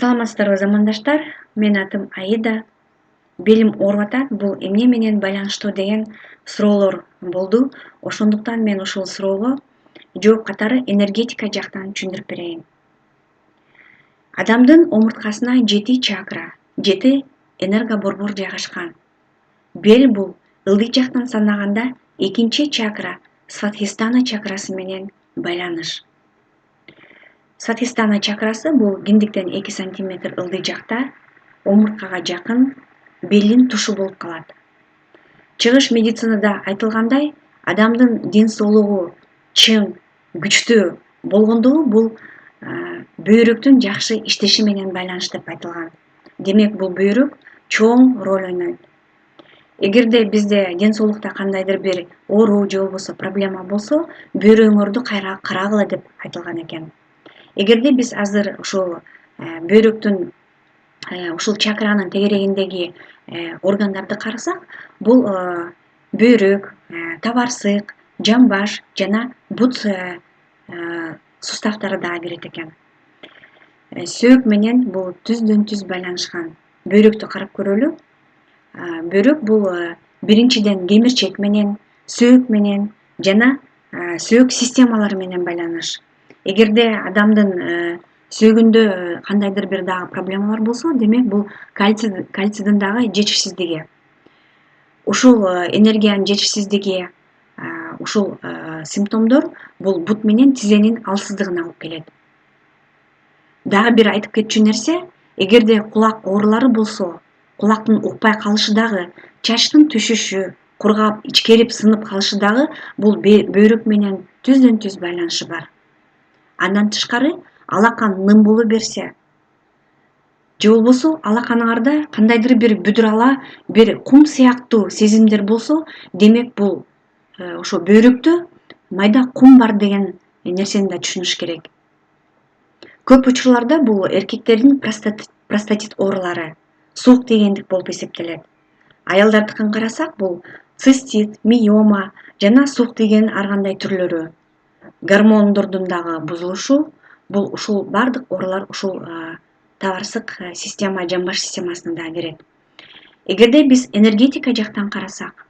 Саламатсыздарбы замандаштар, менин атым Аида. Белим ооруп атат, бул эмне менен байланыштуу деген суроолор болду. Ошондуктан мен ушул суроого жооп катары энергетика жактан түшүндүрүп берейин. Адамдын омурткасына 7 чакра, 7 энергоборбор жайгашкан. Бел бул ылдый жактан санаганда экинчи чакра Сватхистана чакрасы менен байланыш. Сватхистана чакрасы бул киндиктен 2 сантиметр ылдый жакта, омурткага жакын, белдин тушу болуп калат. Чыгыш медицинада айтылгандай, адамдын ден соолугу чың, күчтүү болгондугу бул бөйрөктүн жакшы иштеши менен байланыштуу деп айтылган. Демек бул бөйрөк чоң роль ойнойт. Эгерде бизде ден соолукта кандайдыр бир оору же болбосо проблема болсо, бөйрөгүңөрдү карагыла деп айтылган экен. Эгерде биз азыр ушул бөйрөктүн ушул чакранын тегерегиндеги органдарды карасак, бул бөйрөк, табарсык, жамбаш жана бут суставтары дагы кирет экен. Сөөк менен бул түздөн түз байланышкан. Бөйрөктү карап көрөлү. Бөйрөк бул биринчиден кемирчек менен, сөөк менен жана сөөк системалары менен байланыш. Эгерде адамдын сөөгүндө кандайдыр бир дагы проблемалар болсо, демек бул кальцийдин дагы жетишсиздиги. Ушул энергиянын жетишсиздиги, ушул симптомдор бул бут менен тизенин алсыздыгына алып келет. Дагы бир айтып кетчү нерсе, эгерде кулак оорулары болсо, кулактын укпай калышы дагы, чачтын түшүшү, кургап, ичкерип, сынып калышы дагы бул бөйрөк менен түздөн түз байланышы бар. Андан тышкары, алакан ным боло берсе, же болбосо алаканыңарда кандайдыр бир бүдүр бир кум сыяктуу сезимдер болсо, демек бул ошо бөйрөктө майда кум бар деген нерсени да түшүнүш керек. Көп учурларда бул эркектердин простатит оорулары, суук тийгендик болуп эсептелет. Аялдардыкын карасак, бул цистит, миома жана суук тийгендин ар кандай түрлөрү. Гормондордун дагы бузулушу, бул ушул бардык оорулар ушул табарсык система, жамбаш системасына дагы кирет. Эгерде биз энергетика жактан карасак,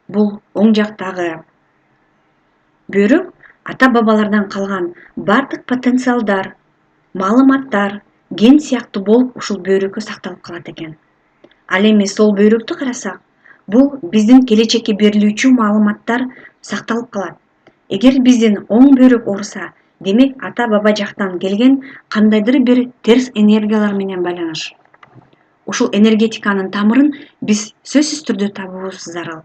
бул оң жактагы бөйрөк ата бабалардан калган бардык потенциалдар, маалыматтар, ген сыяктуу болуп ушул бөйрөккө сакталып калат экен. Ал эми сол бөйрөктү карасак, бул биздин келечекке берилүүчү маалыматтар сакталып калат. Эгер биздин оң бөйрөк ооруса, демек ата баба жактан келген кандайдыр бир терс энергиялар менен байланыш. Ушул энергетиканын тамырын биз сөзсүз түрдө табуубуз зарыл.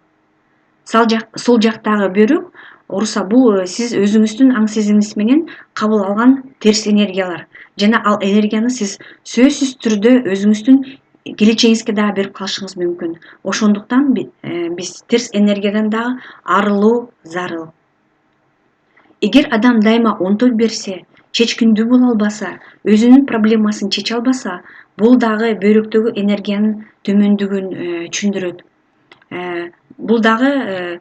Сол жактагы бөйрөк ооруса, бул сиз өзүңүздүн аң сезимиңиз менен кабыл алган терс энергиялар жана ал энергияны сиз сөзсүз түрдө өзүңүздүн келечегиңизге дагы берип калышыңыз мүмкүн. Ошондуктан биз терс энергиядан дагы арылуу зарыл. Эгер адам дайыма онтой берсе, чечкиндүү боло албаса, өзүнүн проблемасын чече албаса, бул дагы бөйрөктөгү энергиянын төмөндүгүн түшүндүрөт. Бул дагы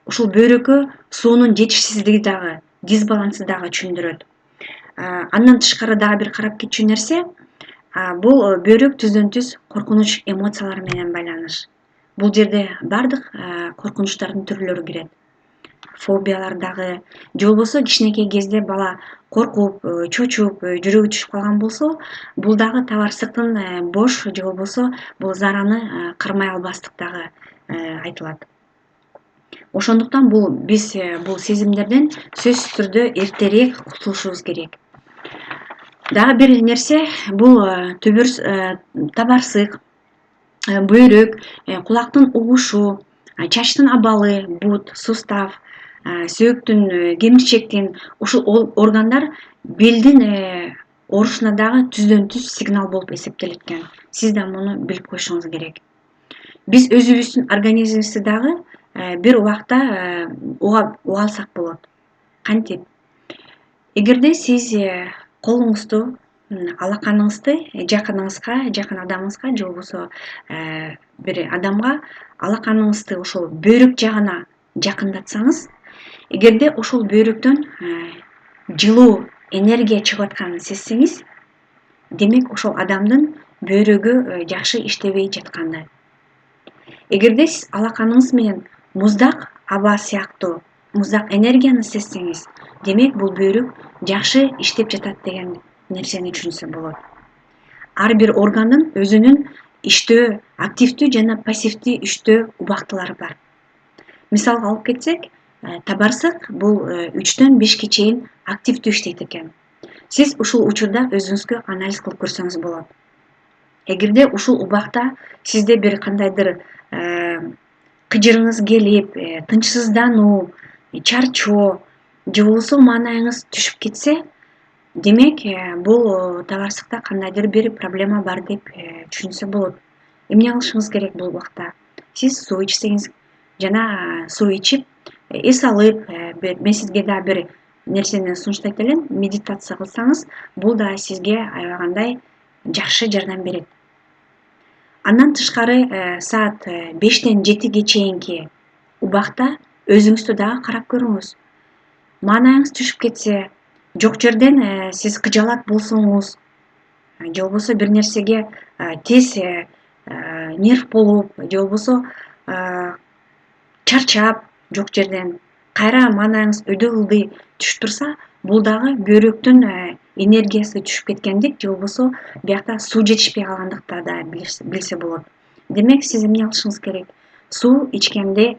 ушул бөйрөккө суунун жетишсиздиги дагы, дисбалансы дагы түшүндүрөт. Андан тышкары дагы бир карап кетчү нерсе, бул бөйрөк түздөн түз коркунуч эмоциялар менен байланыш. Бул жерде бардык коркунучтардын түрлөрү кирет. Фобиялар дагы, же болбосо кичинекей кезде бала коркуп, чочуп, жүрөгү түшүп калган болсо, бул дагы табарсыктын бош же болбосо бул зараны кармай албастык дагы айтылат. Ошондуктан биз бул сезимдерден сөзсүз түрдө эртерээк кутулушубуз керек. Дагы бир нерсе, бул табарсык, бөйрөк, кулактын угушу, чачтын абалы, бут, сустав, сөөктүн, кемирчектин ушул органдар белдин оорусуна дагы түздөн түз сигнал болуп эсептелет экен. Сиз да муну билип коюшуңуз керек. Биз өзүбүздүн организмибизди дагы бир убакта уга алсак болот. Кантип? Эгерде сиз колуңузду, алаканыңызды жакын адамыңызга же болбосо бир адамга алаканыңызды ошол бөйрөк жагына жакындатсаңыз, эгерде ошол бөйрөктөн жылуу энергия чыгып атканын сезсеңиз, демек ошол адамдын бөйрөгү жакшы иштебей жаткандай. Эгерде сиз алаканыңыз менен муздак аба сыяктуу муздак энергияны сезсеңиз, демек бул бөйрөк жакшы иштеп жатат деген нерсени түшүнсө болот. Ар бир органдын өзүнүн иштөө, активдүү жана пассивдүү иштөө убактылары бар. Мисалга алып кетсек, табарсык бул 3-төн 5-ке чейин активдүү иштейт экен. Сиз ушул учурда өзүңүзгө анализ кылып көрсөңүз болот. Эгерде ушул убакта сизде бир кандайдыр кыжырыңыз келип, тынчсыздануу, чарчоо же болбосо маанайыңыз түшүп кетсе, демек бул табарсыкта кандайдыр бир проблема бар деп түшүнсө болот. Эмне кылышыңыз керек бул убакта? Сиз суу ичсеңиз жана суу ичип, эс алып, мен сизге да бир нерсени сунуштайт элем, медитация кылсаңыз, бул да сизге аябагандай жакшы жардам берет. Андан тышкары саат 5-тен 7-ге чейинки убакта өзүңүздү дагы карап көрүңүз. Маанайыңыз түшүп кетсе, жок жерден сиз кыжалат болсоңуз, же болбосо бир нерсеге тез нерв болуп, же болбосо чарчап жок жерден кайра маанайыңыз өйдө ылдый түшүп турса, бул дагы бөйрөктүн энергиясы түшүп кеткендик, же болбосо биякта суу жетишпей калгандыкта да билсе болот. Демек сиз эмне кылышыңыз керек? Суу ичкенде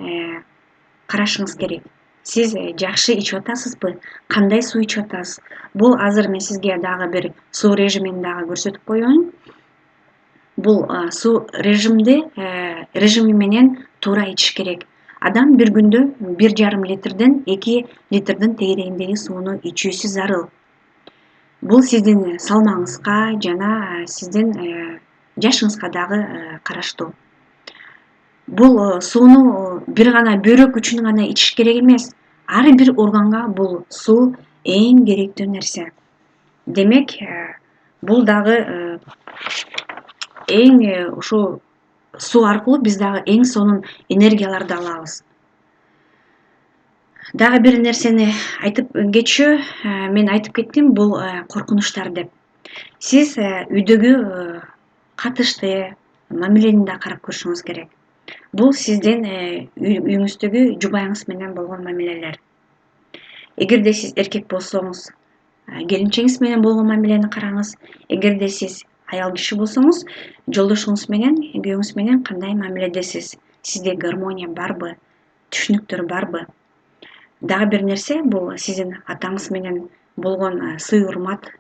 карашыңыз керек. Сиз жакшы ичип атасызбы? Кандай суу ичип атасыз? Бул азыр мен сизге дагы бир суу режимин дагы көрсөтүп коеюн. Бул суу режими менен туура ичиш керек. Адам бир күндө 1,5 литрден 2 литрдин тегерегиндеги сууну ичүүсү зарыл. Бул сиздин салмагыңызга жана сиздин жашыңызга дагы караштуу. Бул сууну бир гана бөйрөк үчүн гана ичиш керек эмес. Ар бир органга бул суу эң керектүү нерсе. Демек, бул дагы эң ушу суу аркылуу биз дагы эң сонун энергияларды алабыз. Дагы бир нерсени айтып кетчү, мен айтып кеттим, бул коркунучтар деп. Сиз үйдөгү катышты мамилени да карап көрүшүңүз керек. Бул сиздин үйүңүздөгү жубайыңыз менен болгон мамилелер. Эгерде сиз эркек болсоңуз, келинчегиңиз менен болгон мамилени караңыз. Эгерде сиз аял киши болсоңуз, жолдошуңуз менен, күйөөңүз менен кандай мамиледесиз? Сизде гармония барбы? Түшүнүктөр барбы? Дагы бир нерсе, бул сиздин атаңыз менен болгон сый урмат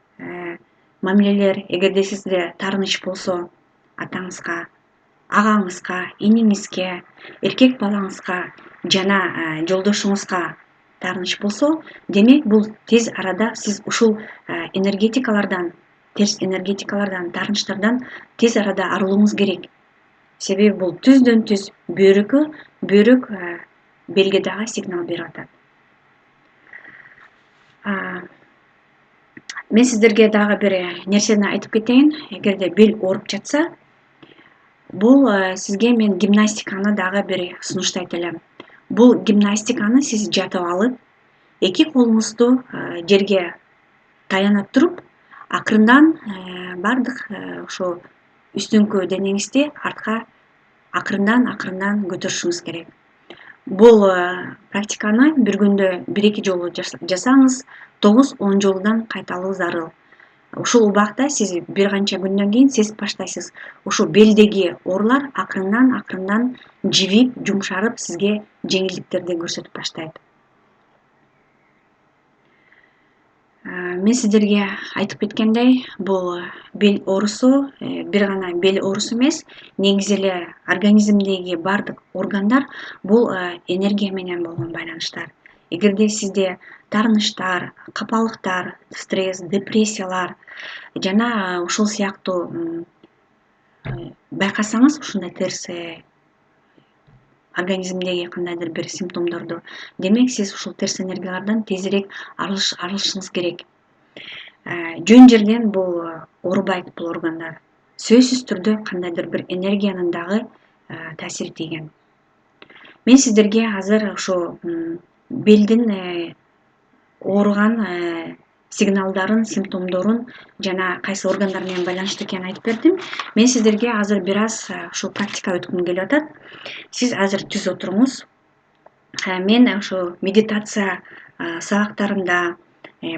мамилелер. Эгерде сизде таарыныч болсо, атаңызга, агаңызга, иниңизге, эркек балаңызга жана жолдошуңузга таарыныч болсо, демек бул тез арада сиз ушул энергетикалардан, терс энергетикалардан, таарынычтардан тез арада арылууңуз керек. Себеби бул түздөн түз бөйрөк белге дагы сигнал берип атат. Мен сиздерге дагы бир нерсени айтып кетейин. Эгерде бел ооруп жатса, бул сизге мен гимнастиканы дагы бир сунуштайт элем. Бул гимнастиканы сиз жатып алып, эки колуңузду жерге таянып туруп, акырындан бардык ошо үстүңкү денеңизди артка акырындан көтөрүшүңүз керек. Бул практиканы бир күндө 1-2 жолу жасаңыз, 9-10 жолудан кайталуу зарыл. Ушул убакта сиз бир канча күндөн кийин сезип баштайсыз. Ушу белдеги оорулар акырындан жибип, жумшарып, сизге жеңилдиктерди көрсөтүп баштайт. Мен сиздерге айтып кеткендей, бул бел оорусу бир гана бел оорусу эмес, негизи эле организмдеги бардык органдар бул энергия менен болгон байланыштар. Эгерде сизде таарынычтар, капалыктар, стресс, депрессиялар жана ушул сыяктуу байкасаңыз, ушундай терс организмдеги кандайдыр бир симптомдорду, демек сиз ушул терс энергиялардан тезирээк арылышыңыз керек. Жөн жерден бул оорубайт бул органдар. Сөзсүз түрдө кандайдыр бир энергиянын дагы таасири тийген. Мен сиздерге азыр ошо белдин ооруган сигналдарын, симптомдорун жана кайсы органдар менен байланыштуу экенин айтып бердим. Мен сиздерге азыр бир аз ушул практика өткүм келип атат. Сиз азыр түз отуруңуз. Мен ошо медитация сабактарында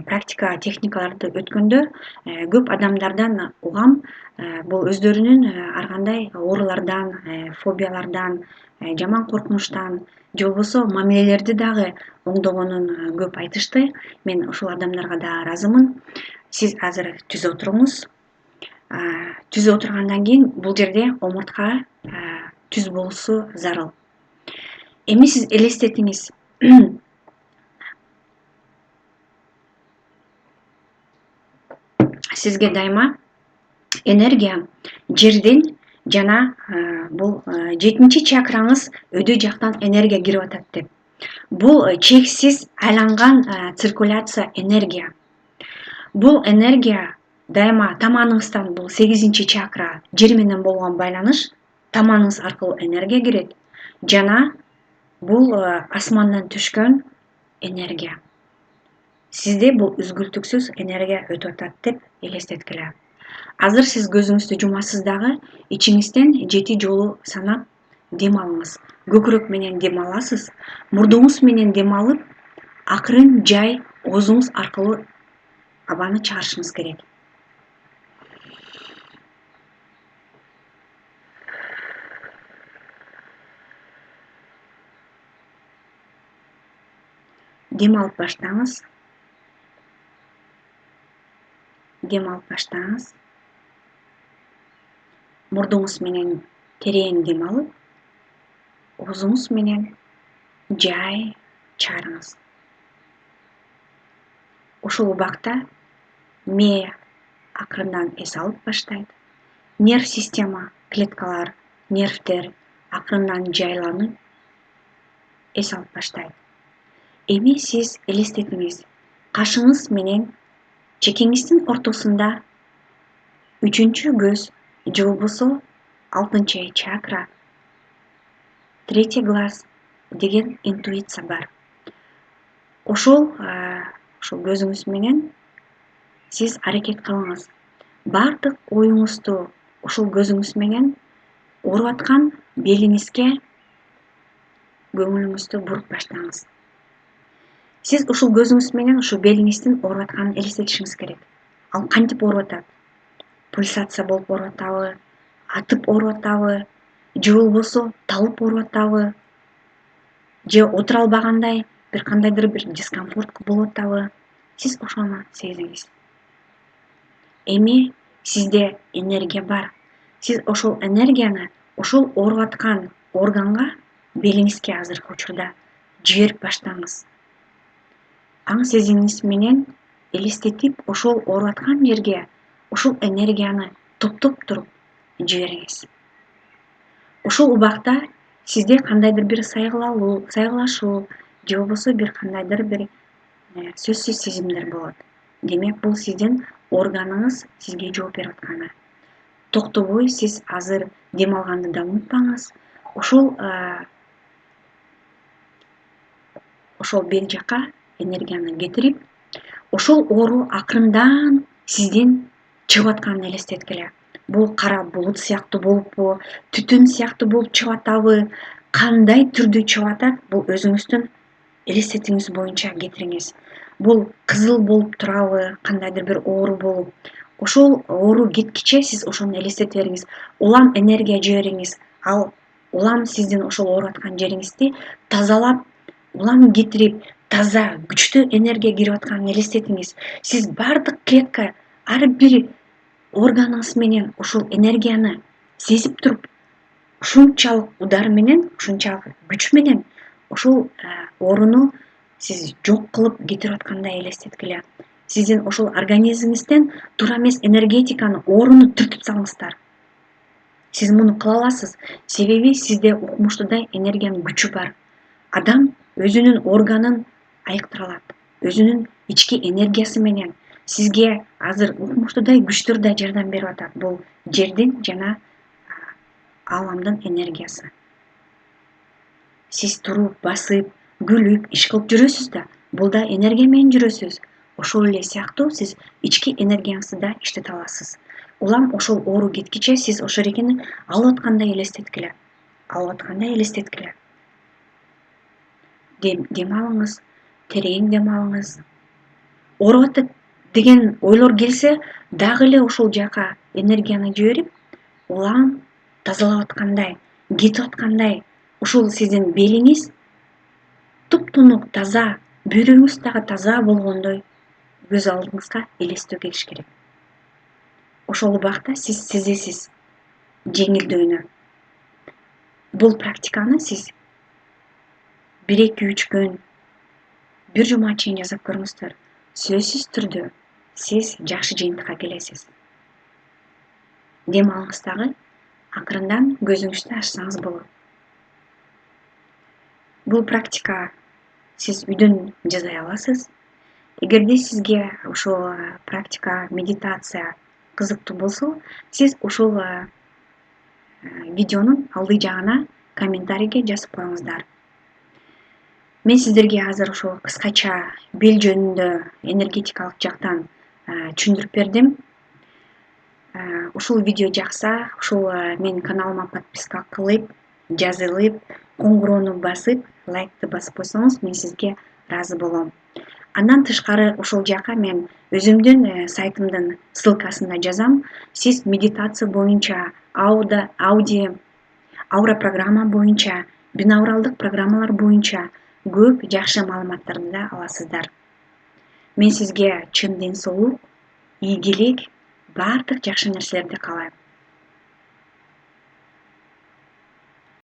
практика техникаларды өткөндө көп адамдардан угам, бул өздөрүнүн ар кандай оорулардан, фобиялардан, жаман коркунучтан же болбосо мамилелерди дагы оңдогонун көп айтышты. Мен ушул адамдарга да ыраазымын. Сиз азыр түз отуруңуз. Түз отургандан кийин бул жерде омуртка түз болушу зарыл. Эми сиз элестетиңиз. Сизге дайыма энергия жерден жана бул 7-чакраңыз өдө жактан энергия кирип атат деп. Бул чексиз айланган циркуляция энергия. Бул энергия дайыма таманыңыздан, бул 8-чакра жер менен болгон байланыш, таманыңыз аркылуу энергия кирет жана бул асмандан түшкөн энергия. Сизде бул үзгүлтүксүз энергия өтүп атат деп элестеткиле. Азыр сиз көзүңүздү жумасыз дагы, ичиңизден 7 жолу санап дем алыңыз. Көкүрөк менен дем аласыз, мурдуңуз менен дем алып, акырын жай оозуңуз аркылуу абаны чыгарышыңыз керек. Дем алып баштаңыз. Дем алып баштаңыз. Мурдуңуз менен терең дем алып, оозуңуз менен жай чыгарыңыз. Ушул убакта мээ акырындан эс алып баштайт. Нерв система, клеткалар, нервдер акырындан жайланып эс алып баштайт. Эми сиз элестетиңиз, кашыңыз менен чекеңиздин ортосунда 3-чү көз же болбосо 6-чакра, 3 глаз деген интуиция бар. Ошол көзүңүз менен сиз аракет кылыңыз. Бардык оюңузду ушул көзүңүз менен ооруп аткан белиңизге көңүлүңүздү буруп баштаңыз. Сиз ушул көзүңүз менен ушул белиңиздин ооруп атканын элестетишиңиз керек. Ал кантип ооруп атат? Пульсация болуп ооруп атабы? Атып ооруп атабы? Же болбосо талып ооруп атабы? Же отура албагандай бир кандайдыр бир дискомфорт болуп атабы? Сиз ошону сезиңиз. Эми сизде энергия бар. Сиз ошол энергияны ошол ооруп аткан органга, белиңизге азыркы учурда жиберип баштаңыз. Аң сезимиңиз менен элестетип, ошол ооруп аткан жерге ошол энергияны топтоп туруп жибериңиз. Ошол убакта сизде кандайдыр бир сайгылашуу же болбосо бир кандайдыр бир сөзсүз сезимдер болот. Демек, бул сиздин органыңыз сизге жооп берип атканы. Токтобой сиз азыр дем алганды да унутпаңыз. Ошол бел жака энергияны кетирип, ошол оору акырындан сизден чыгып атканын элестеткиле. Бул кара булут сыяктуу болуппу, түтүн сыяктуу болуп чыгып атабы, кандай түрдө чыгып атат, бул өзүңүздүн элестетүүңүз боюнча кетириңиз. Бул кызыл болуп турабы, кандайдыр бир оору болуп. Ошол оору кеткиче сиз ошону элестете бериңиз. Улам энергия жибериңиз. Ал улам сиздин ошол ооруп аткан жериңизди тазалап, улам кетирип, таза, күчтүү энергия кирип атканын элестетиңиз. Сиз бардык клетка, ар бир органыңыз менен ушул энергияны сезип туруп, ушунчалык удар менен, ушунчалык күч менен ушул ооруну сиз жок кылып кетирип аткандай элестеткиле. Сиздин ошол организмиңизден туура эмес энергетиканы, ооруну түртүп салыңыздар. Сиз муну кыла аласыз, себеби сизде укмуштуудай энергиянын күчү бар. Адам өзүнүн органын айыктыра алат, өзүнүн ички энергиясы менен сизге азыр укмуштуудай күчтөр да жардам берип атат. Бул жердин жана ааламдын энергиясы. Сиз туруп, басып, күлүп, иш кылып жүрөсүз да, бул да энергия менен жүрөсүз. ошол эле сыяктуу сиз ички энергияңызды да иштете аласыз. Улам ошол оору кеткиче сиз ошол эрекени алып аткандай элестеткиле. Дем алыңыз, терең дем алыңыз. Ооруп атат деген ойлор келсе, дагы эле ошол жака энергияны жиберип, улам тазалап аткандай, кетип аткандай, ушул сиздин белиңиз туп-тунук таза, бүйрөгүңүз дагы таза болгондой көз алдыңызга элестөө келиш керек. Ошол убакта сиз сезесиз жеңилдөөнү. Бул практиканы сиз 1-2-3 күн, бир жума чейин жасап көрүңүздөр. Сөзсүз түрдө сиз жакшы жыйынтыкка келесиз. Дем алыңыз дагы, акырындан көзүңүздү ачсаңыз болот. Бул практика сиз үйдөн жасай аласыз. Эгерде сизге ушул практика, медитация кызыктуу болсо, сиз ушул видеонун алды жагына комментарийге жазып коюңуздар. Мен сиздерге азыр ошол кыскача бел жөнүндө энергетикалык жактан түшүндүрүп бердим. Ушул видео жакса, ушул менин каналыма подписка кылып, жазылып, коңгуроону басып, лайкты басып койсоңуз, мен сизге ыраазы болом. Андан тышкары ошол жака мен өзүмдүн сайтымдын ссылкасында жазам. Сиз медитация боюнча, аура программа боюнча, бинауралдык программалар боюнча көп жакшы маалыматтарды да аласыздар. Мен сизге чын ден соолук, ийгилик, баардык жакшы нерселерди каалайм.